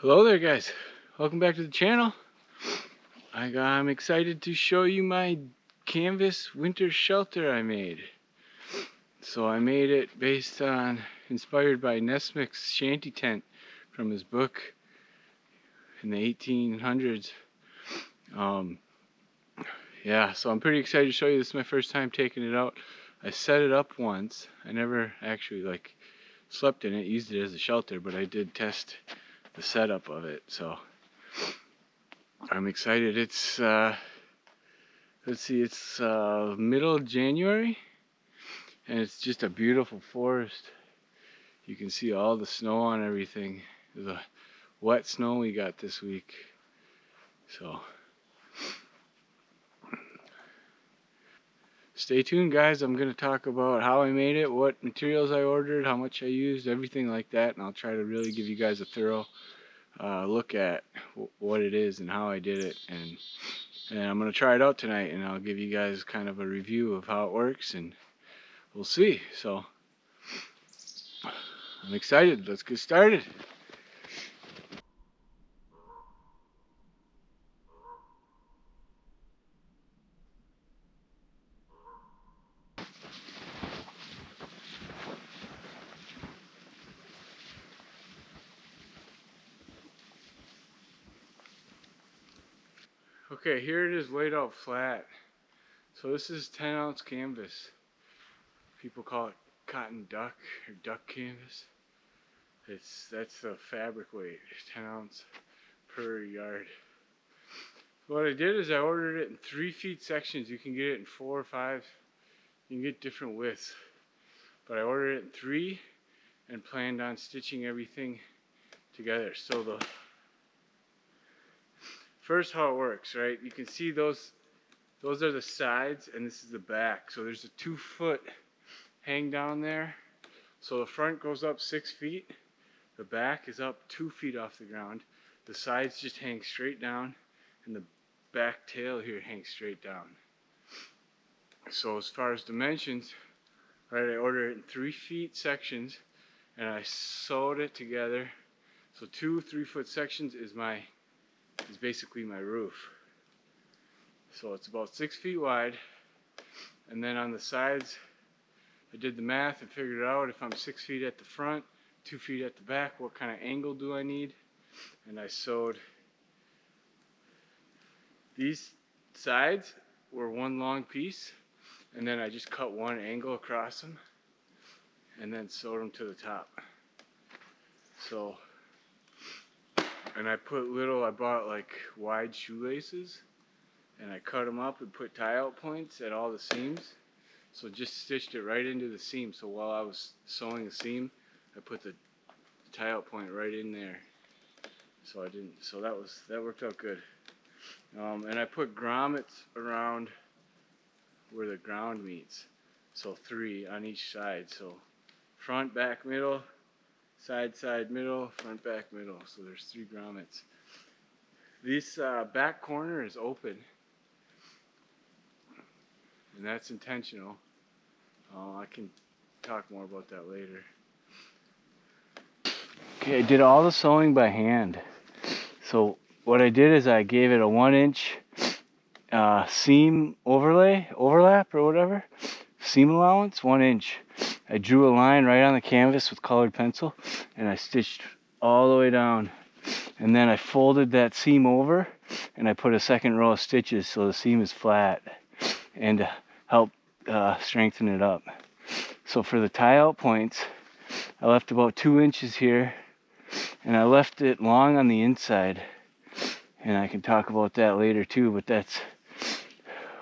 Hello there, guys. Welcome back to the channel. I'm excited to show you my canvas winter shelter I made. So I made it inspired by Nessmuk's shanty tent from his book in the 1800s. Yeah, so I'm pretty excited to show you. This is my first time taking it out. I set it up once. I never actually slept in it, used it as a shelter, but I did test the setup of it. So I'm excited. It's let's see, it's middle of January, and it's just a beautiful forest. You can see all the snow on everything. The wet snow we got this week. So stay tuned, guys. I'm going to talk about how I made it, what materials I ordered, how much I used, everything like that, and I'll try to really give you guys a thorough look at what it is and how I did it. And I'm going to try it out tonight, and I'll give you guys kind of a review of how it works, and we'll see. So I'm excited. Let's get started. Okay, here it is laid out flat. So this is 10-ounce canvas. People call it cotton duck or duck canvas. That's the fabric weight, 10 ounce per yard. What I did is I ordered it in 3 feet sections. You can get it in 4 or 5. You can get different widths. But I ordered it in 3 and planned on stitching everything together. So the first, how it works, right? You can see those are the sides and this is the back. So there's a 2-foot hang down there. So the front goes up 6 feet. The back is up 2 feet off the ground. The sides just hang straight down, and the back tail here hangs straight down. So as far as dimensions, right, I ordered it in 3 feet sections, and I sewed it together. So 2 3-foot sections is basically my roof. So it's about 6 feet wide, and then on the sides, I did the math and figured out if I'm 6 feet at the front, 2 feet at the back, what kind of angle do I need? And I sewed these sides were one long piece, and then I just cut one angle across them and then sewed them to the top. So, and I bought like wide shoelaces, and I cut them up and put tie-out points at all the seams. So just stitched it right into the seam. So while I was sewing the seam, I put the tie-out point right in there. So that worked out good. And I put grommets around where the ground meets. So 3 on each side. So front, back, middle, side, middle, front, back, middle. So there's 3 grommets. This back corner is open, and that's intentional. I can talk more about that later. Okay, I did all the sewing by hand. So what I did is I gave it a 1-inch seam overlap or whatever, seam allowance, 1 inch. I drew a line right on the canvas with colored pencil, and I stitched all the way down. And then I folded that seam over, and I put a 2nd row of stitches so the seam is flat, and to help strengthen it up. So for the tie-out points, I left about 2 inches here, and I left it long on the inside. And I can talk about that later too, but that's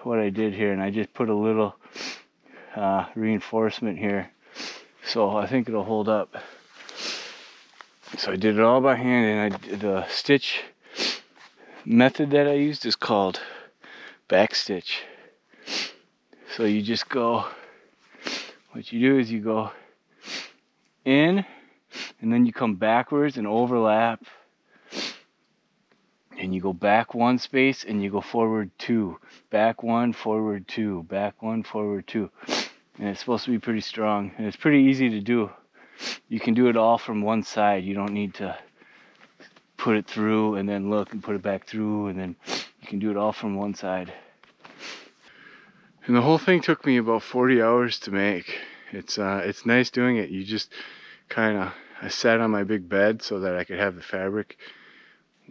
what I did here. And I just put a little reinforcement here, so I think it'll hold up. So I did it all by hand, and the stitch method that I used is called back stitch. So you just go, what you do is you go in, and then you come backwards and overlap, and you go back 1 space, and you go forward 2, back 1, forward 2, back 1, forward 2. And it's supposed to be pretty strong, and it's pretty easy to do. You can do it all from one side. You don't need to put it through and then look and put it back through, and then you can do it all from one side. And the whole thing took me about 40 hours to make. It's nice doing it. You just kind of, I sat on my big bed so that I could have the fabric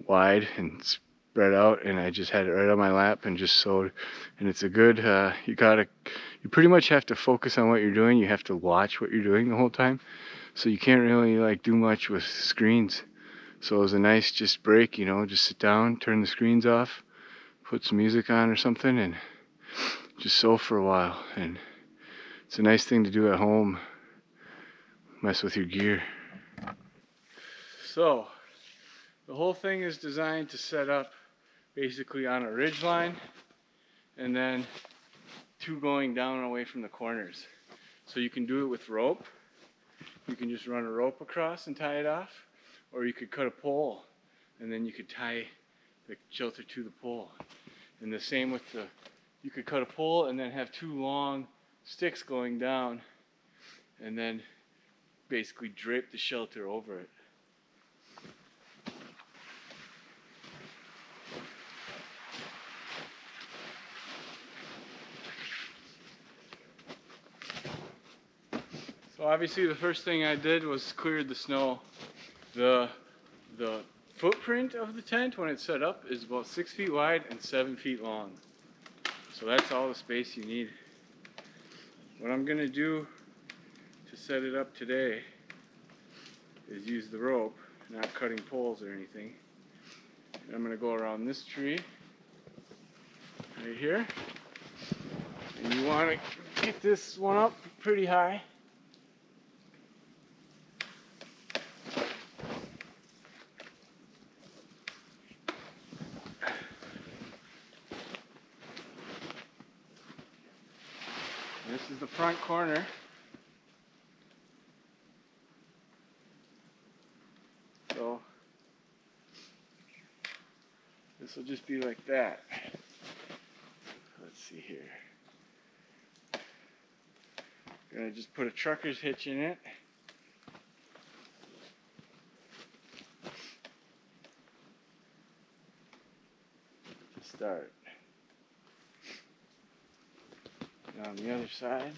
wide and spread out, and I just had it right on my lap and just sewed. And it's a good, you pretty much have to focus on what you're doing. You have to watch what you're doing the whole time. So you can't really like do much with screens. So it was a nice just break, you know, just sit down, turn the screens off, put some music on or something, and just sew for a while. And it's a nice thing to do at home, mess with your gear. So the whole thing is designed to set up basically on a ridge line and then two going down and away from the corners. So you can do it with rope. You can just run a rope across and tie it off, or you could cut a pole and then you could tie the shelter to the pole. And the same with you could cut a pole and then have two long sticks going down and then basically drape the shelter over it. So obviously the first thing I did was cleared the snow. The footprint of the tent when it's set up is about 6 feet wide and 7 feet long. So that's all the space you need. What I'm gonna do to set it up today is use the rope, not cutting poles or anything. And I'm gonna go around this tree right here. And you wanna get this one up pretty high. This is the front corner. So this will just be like that. Let's see here. Gonna just put a trucker's hitch in it. To start. Now on the other side.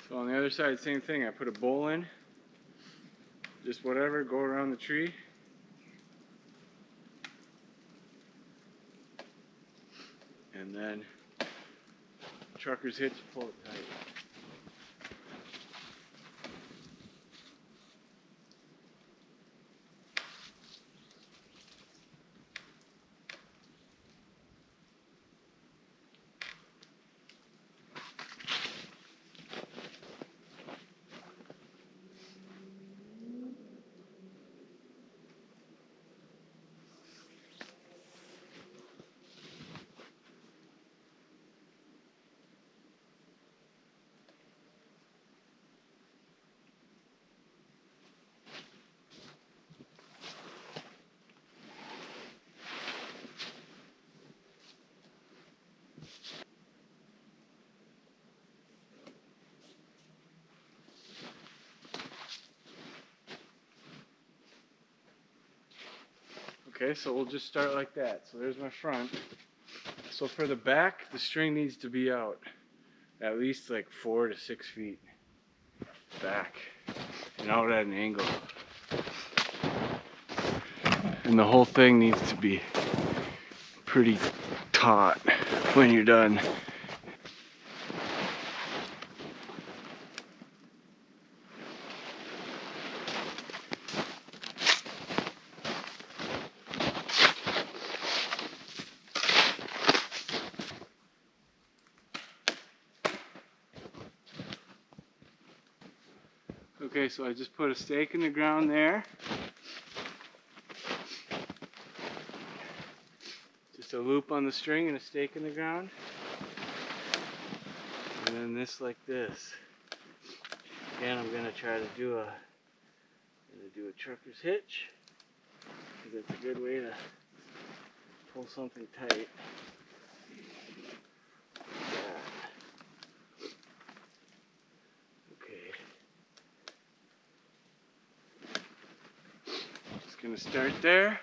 So on the other side, same thing. I put a bowl in. Just whatever, go around the tree. And then trucker's hitch, pull it tight. Okay, so we'll just start like that. So there's my front. So for the back, the string needs to be out at least like 4 to 6 feet back and out at an angle. And the whole thing needs to be pretty taut when you're done. Okay, so I just put a stake in the ground there. Just a loop on the string and a stake in the ground. And then this like this. Again, I'm gonna try to do a trucker's hitch, because it's a good way to pull something tight. Gonna start there.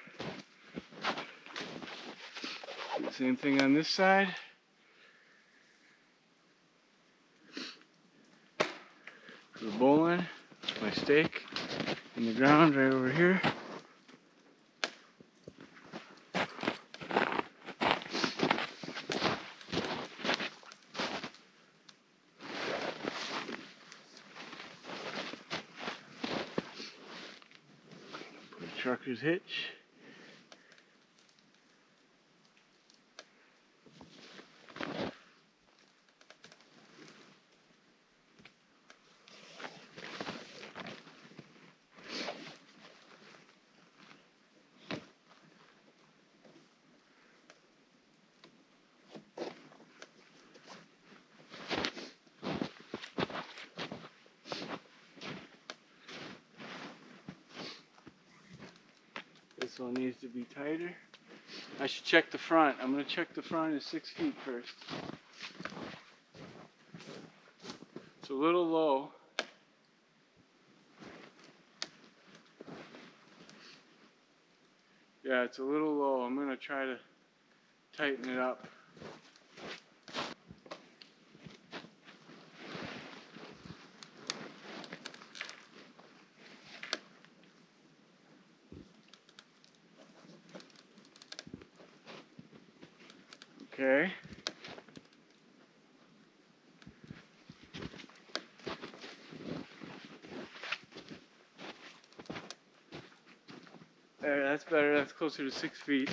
Same thing on this side. For the bowline, my stake in the ground right over here. Put a trucker's hitch. This one needs to be tighter. I should check the front. I'm going to check the front is 6 feet first. It's a little low. Yeah, it's a little low. I'm going to try to tighten it up. Okay. There, that's better. That's closer to 6 feet.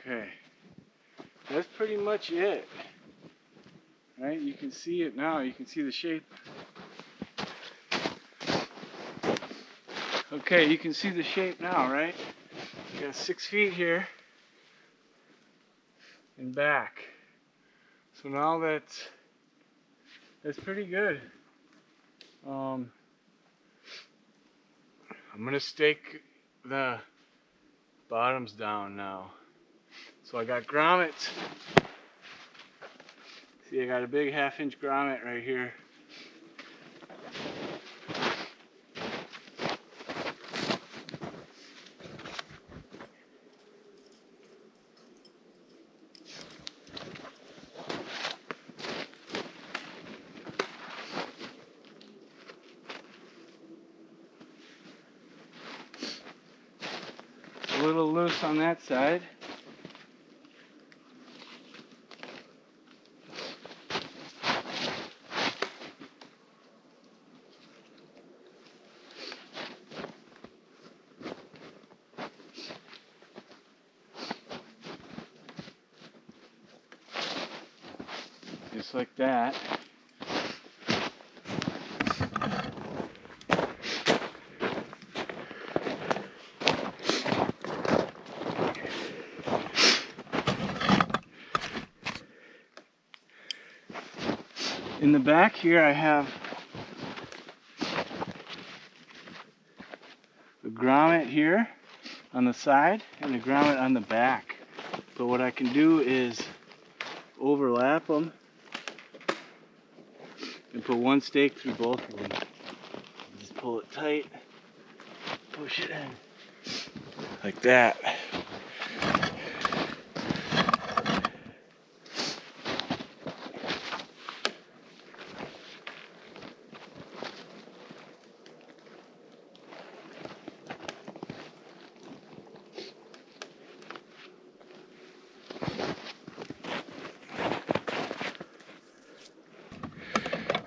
Okay. That's pretty much it. Right? You can see it now. You can see the shape. Okay, you can see the shape now, right? You got 6 feet here and back. So now that's pretty good. I'm gonna stake the bottoms down now. So I got grommets. See, I got a big 1/2 inch grommet right here. A little loose on that side. Just like that. In the back here I have a grommet here on the side and a grommet on the back. But what I can do is overlap them and put one stake through both of them. Just pull it tight, push it in, like that.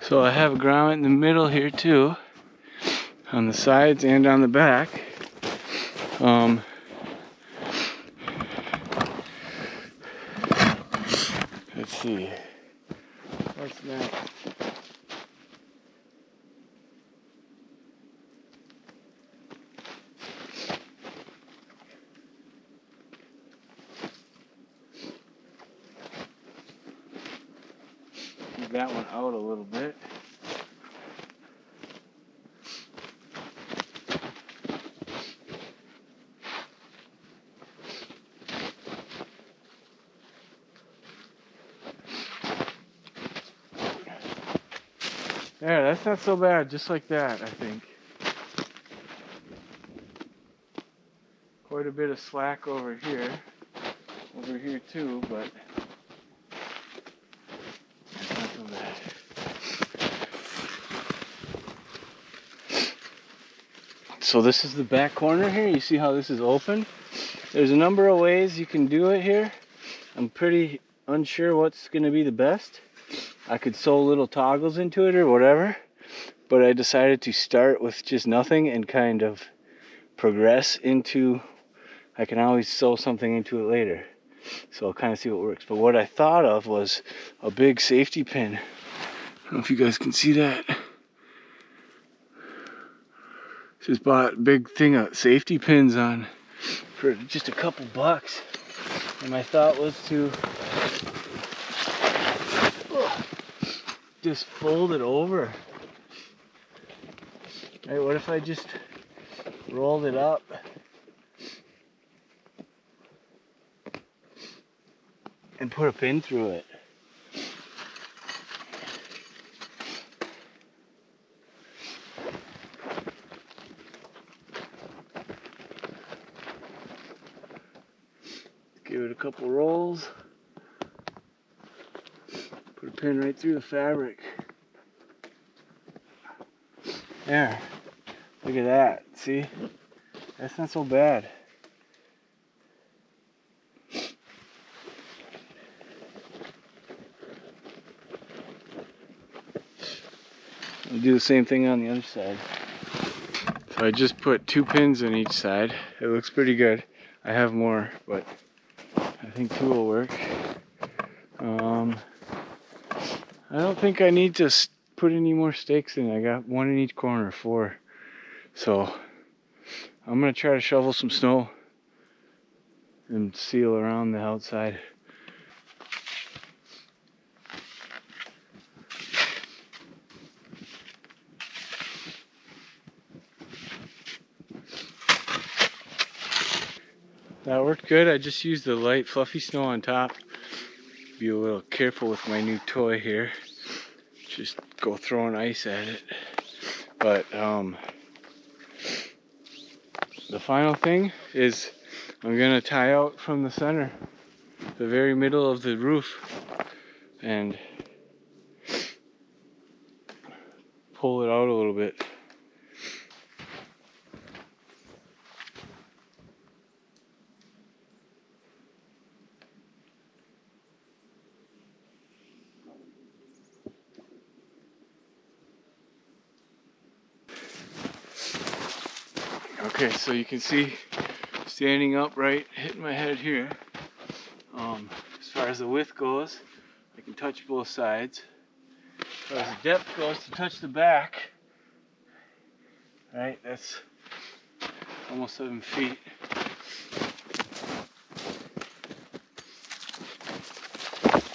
So I have a grommet in the middle here too, on the sides and on the back. Let's see, what's next? that one out a little bit. There, that's not so bad, just like that, I think. Quite a bit of slack over here too, but that's not so bad. So this is the back corner here. You see how this is open? There's a number of ways you can do it here. I'm pretty unsure what's going to be the best. I could sew little toggles into it or whatever, but I decided to start with just nothing and kind of progress into, I can always sew something into it later. So I'll kind of see what works. But what I thought of was a big safety pin. I don't know if you guys can see that. Just bought a big thing of safety pins on for just a couple bucks. And my thought was to just fold it over. Right, what if I just rolled it up? And put a pin through it. Give it a couple rolls. Put a pin right through the fabric. There. Look at that. See? That's not so bad. I'll do the same thing on the other side. So I just put 2 pins on each side. It looks pretty good. I have more, but I think 2 will work. I don't think I need to put any more stakes in. I got 1 in each corner, 4. So I'm gonna try to shovel some snow and seal around the outside. That worked good. I just used the light fluffy snow on top. Be a little careful with my new toy here. Just go throwing ice at it. But the final thing is I'm gonna tie out from the center, the very middle of the roof, and pull it out a little bit. Okay, so you can see standing upright, hitting my head here. As far as the width goes, I can touch both sides. As far as the depth goes, to touch the back, right, that's almost 7 feet.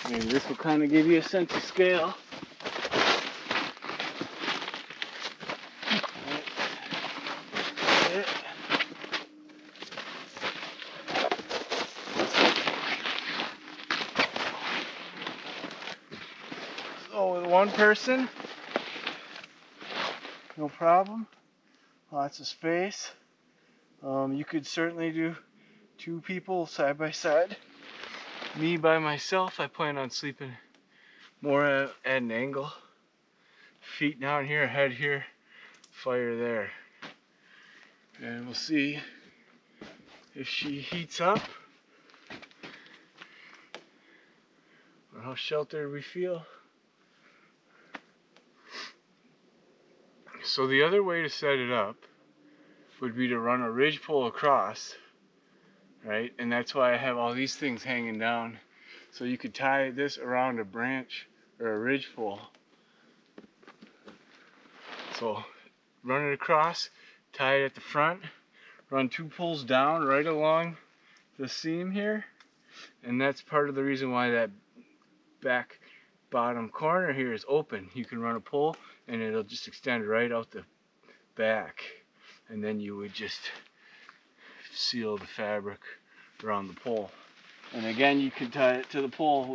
Maybe this will kind of give you a sense of scale. So with 1 person, no problem. Lots of space. You could certainly do 2 people side by side. Me by myself, I plan on sleeping more at an angle. Feet down here, head here, fire there. And we'll see if she heats up or how sheltered we feel. So the other way to set it up would be to run a ridge pole across, right? And that's why I have all these things hanging down. So you could tie this around a branch or a ridge pole. So run it across, tie it at the front, run 2 poles down right along the seam here. And that's part of the reason why that back bottom corner here is open. You can run a pole and it'll just extend right out the back, and then you would just seal the fabric around the pole. And again, you can tie it to the pole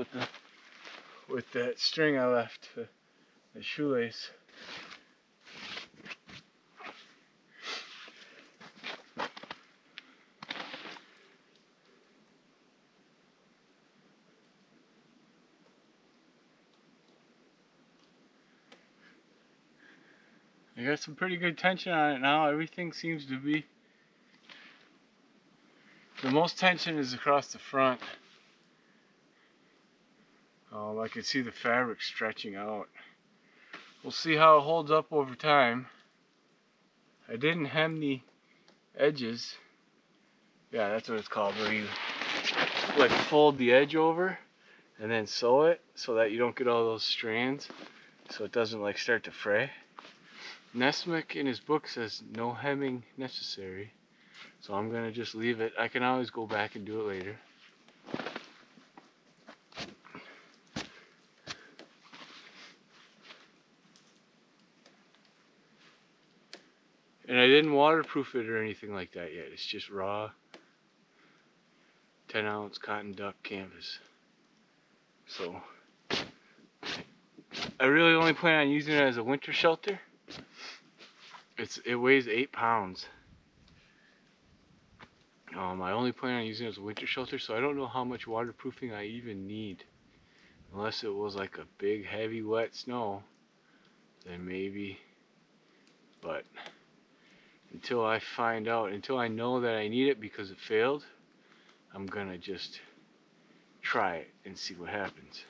with that string I left, the shoelace. I got some pretty good tension on it now. Everything seems to be... The most tension is across the front. I can see the fabric stretching out. We'll see how it holds up over time. I didn't hem the edges. Yeah, that's what it's called, where you like fold the edge over and then sew it so that you don't get all those strands, so it doesn't like start to fray. Nessmuk in his book says no hemming necessary, so I'm gonna just leave it. I can always go back and do it later. And I didn't waterproof it or anything like that yet. It's just raw 10-ounce cotton duck canvas. So I really only plan on using it as a winter shelter. It weighs 8 pounds. I only plan on using it as a winter shelter, so I don't know how much waterproofing I even need. Unless it was like a big, heavy, wet snow, then maybe. But until I find out, until I know that I need it because it failed, I'm gonna just try it and see what happens.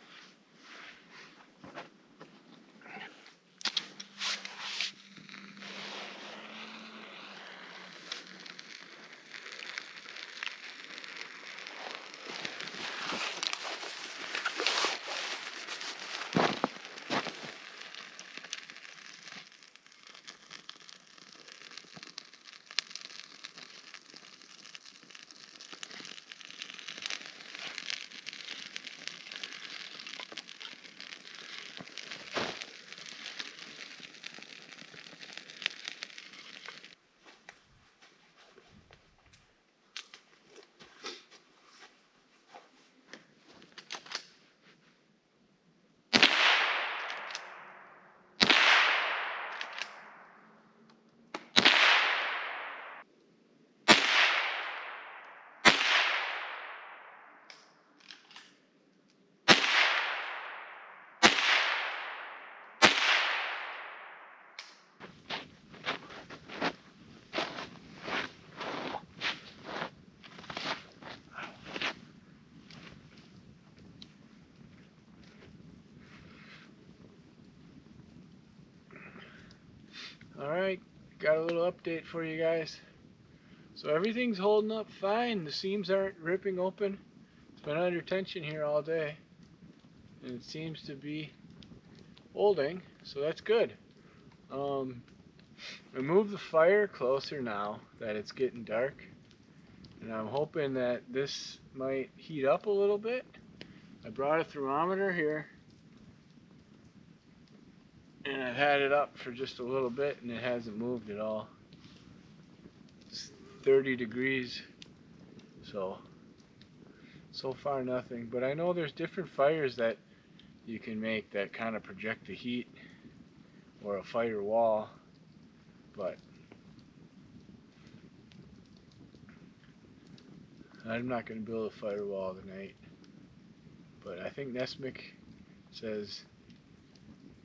Alright, got a little update for you guys. So everything's holding up fine. The seams aren't ripping open. It's been under tension here all day, and it seems to be holding, so that's good. I moved the fire closer now that it's getting dark, and I'm hoping that this might heat up a little bit. I brought a thermometer here, and I've had it up for just a little bit, and it hasn't moved at all. It's 30 degrees, so far nothing. But I know there's different fires that you can make that kind of project the heat, or a fire wall, but I'm not going to build a fire wall tonight. But I think Nessmuk says,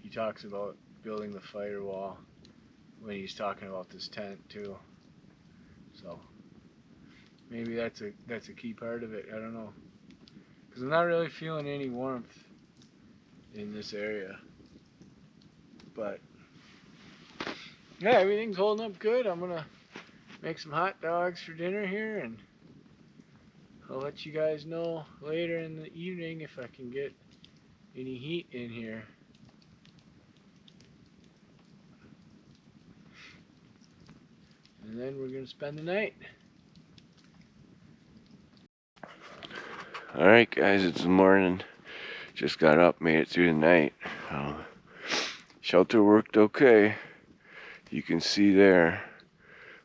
he talks about building the fire wall when he's talking about this tent too. So maybe that's a key part of it. I don't know, because I'm not really feeling any warmth in this area. But yeah, everything's holding up good. I'm gonna make some hot dogs for dinner here, and I'll let you guys know later in the evening if I can get any heat in here. And then we're gonna spend the night. Alright guys, it's the morning. just got up, made it through the night. Shelter worked okay. You can see there,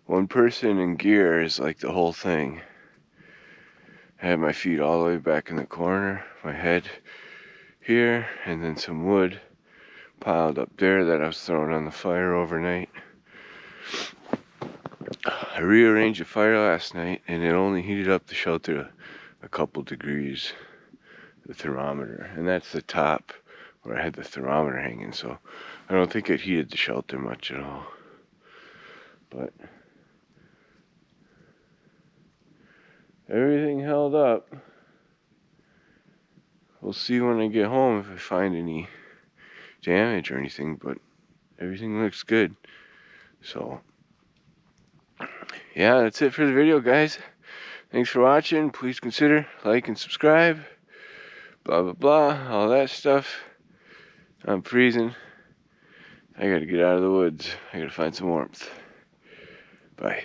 one person in gear is like the whole thing. I had my feet all the way back in the corner, my head here, and then some wood piled up there that I was throwing on the fire overnight. I rearranged the fire last night and it only heated up the shelter a couple degrees, the thermometer, and that's the top where I had the thermometer hanging, so I don't think it heated the shelter much at all. But everything held up. We'll see when I get home if I find any damage or anything, but everything looks good. So yeah, that's it for the video, guys. Thanks for watching. Please consider like and subscribe. Blah blah blah, all that stuff. I'm freezing. I gotta get out of the woods. I gotta find some warmth. Bye.